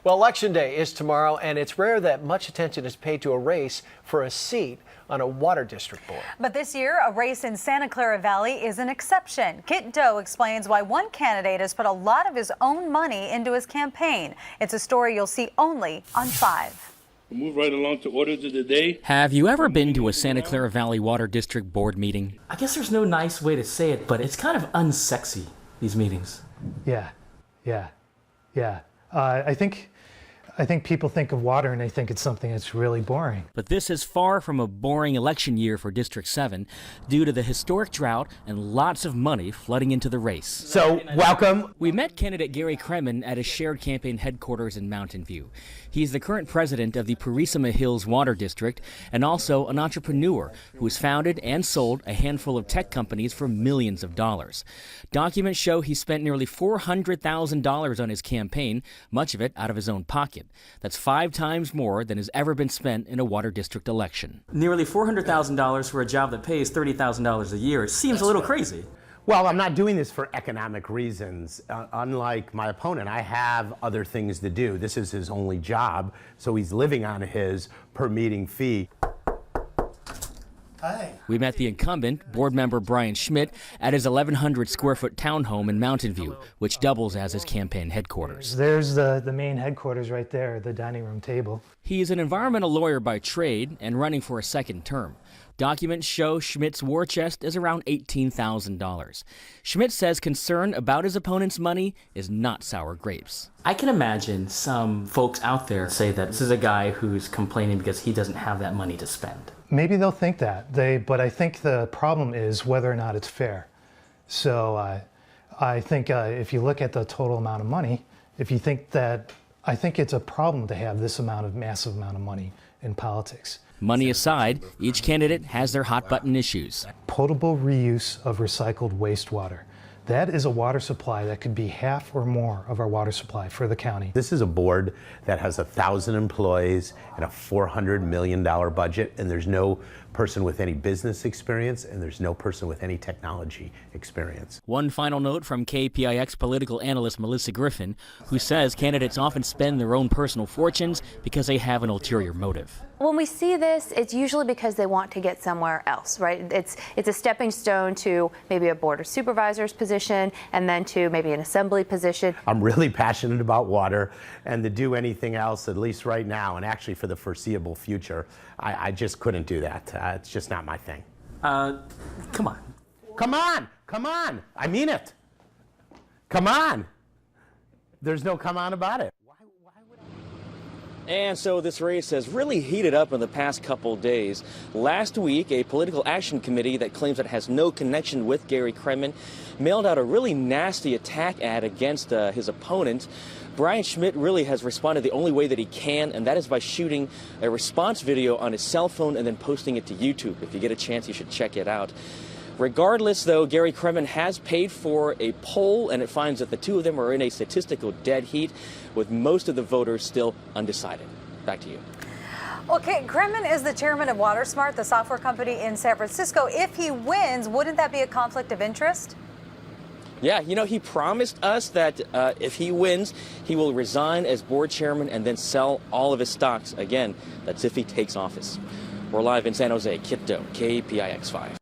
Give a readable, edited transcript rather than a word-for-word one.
Well, Election Day is tomorrow, and it's rare that much attention is paid to a race for a seat on a water district board. But this year, a race in Santa Clara Valley is an exception. Kiet Do explains why one candidate has put a lot of his own money into his campaign. It's a story you'll see only on 5. We'll move right along to orders of the day. Have you ever been to a Santa Clara Valley Water District board meeting? I guess there's no nice way to say it, but it's kind of unsexy, these meetings. Yeah. I think people think of water and they think it's something that's really boring. But this is far from a boring election year for District 7 due to the historic drought and lots of money flooding into the race. So, welcome. We met candidate Gary Kremen at his shared campaign headquarters in Mountain View. He's the current president of the Purisima Hills Water District and also an entrepreneur who has founded and sold a handful of tech companies for millions of dollars. Documents show he spent nearly $400,000 on his campaign, much of it out of his own pocket. That's 5 times more than has ever been spent in a water district election. Nearly $400,000 for a job that pays $30,000 a year seems a little crazy. Well, I'm not doing this for economic reasons. Unlike my opponent, I have other things to do. This is his only job, so he's living on his per meeting fee. Hi. We met the incumbent, board member Brian Schmidt, at his 1,100 square foot townhome in Mountain View, which doubles as his campaign headquarters. There's the main headquarters right there, the dining room table. He's an environmental lawyer by trade and running for a second term. Documents show Schmidt's war chest is around $18,000. Schmidt says concern about his opponent's money is not sour grapes. I can imagine some folks out there say that this is a guy who's complaining because he doesn't have that money to spend. Maybe they'll think that, but I think the problem is whether or not it's fair. So I think if you look at the total amount of money, if you think that, I think it's a problem to have this massive amount of money in politics. Money aside, each candidate has their hot button issues. Potable reuse of recycled wastewater. That is a water supply that could be half or more of our water supply for the county. This is a board that has 1,000 employees and a $400 million budget, and there's no person with any business experience, and there's no person with any technology experience. One final note from KPIX political analyst Melissa Griffin, who says candidates often spend their own personal fortunes because they have an ulterior motive. When we see this, it's usually because they want to get somewhere else, right? It's a stepping stone to maybe a board of supervisors position and then to maybe an assembly position. I'm really passionate about water, and to do anything else, at least right now, and actually for the foreseeable future, I just couldn't do that. It's just not my thing. Come on. Come on! Come on! I mean it! Come on! There's no come on about it. And so this race has really heated up in the past couple days. Last week, a political action committee that claims it has no connection with Gary Kremen mailed out a really nasty attack ad against his opponent. Brian Schmidt really has responded the only way that he can, and that is by shooting a response video on his cell phone and then posting it to YouTube. If you get a chance, you should check it out. Regardless, though, Gary Kremen has paid for a poll, and it finds that the two of them are in a statistical dead heat, with most of the voters still undecided. Back to you. Okay, Kremen is the chairman of WaterSmart, the software company in San Francisco. If he wins, wouldn't that be a conflict of interest? Yeah, you know, he promised us that if he wins, he will resign as board chairman and then sell all of his stocks. Again, that's if he takes office. We're live in San Jose. Kiet Do, KPIX 5.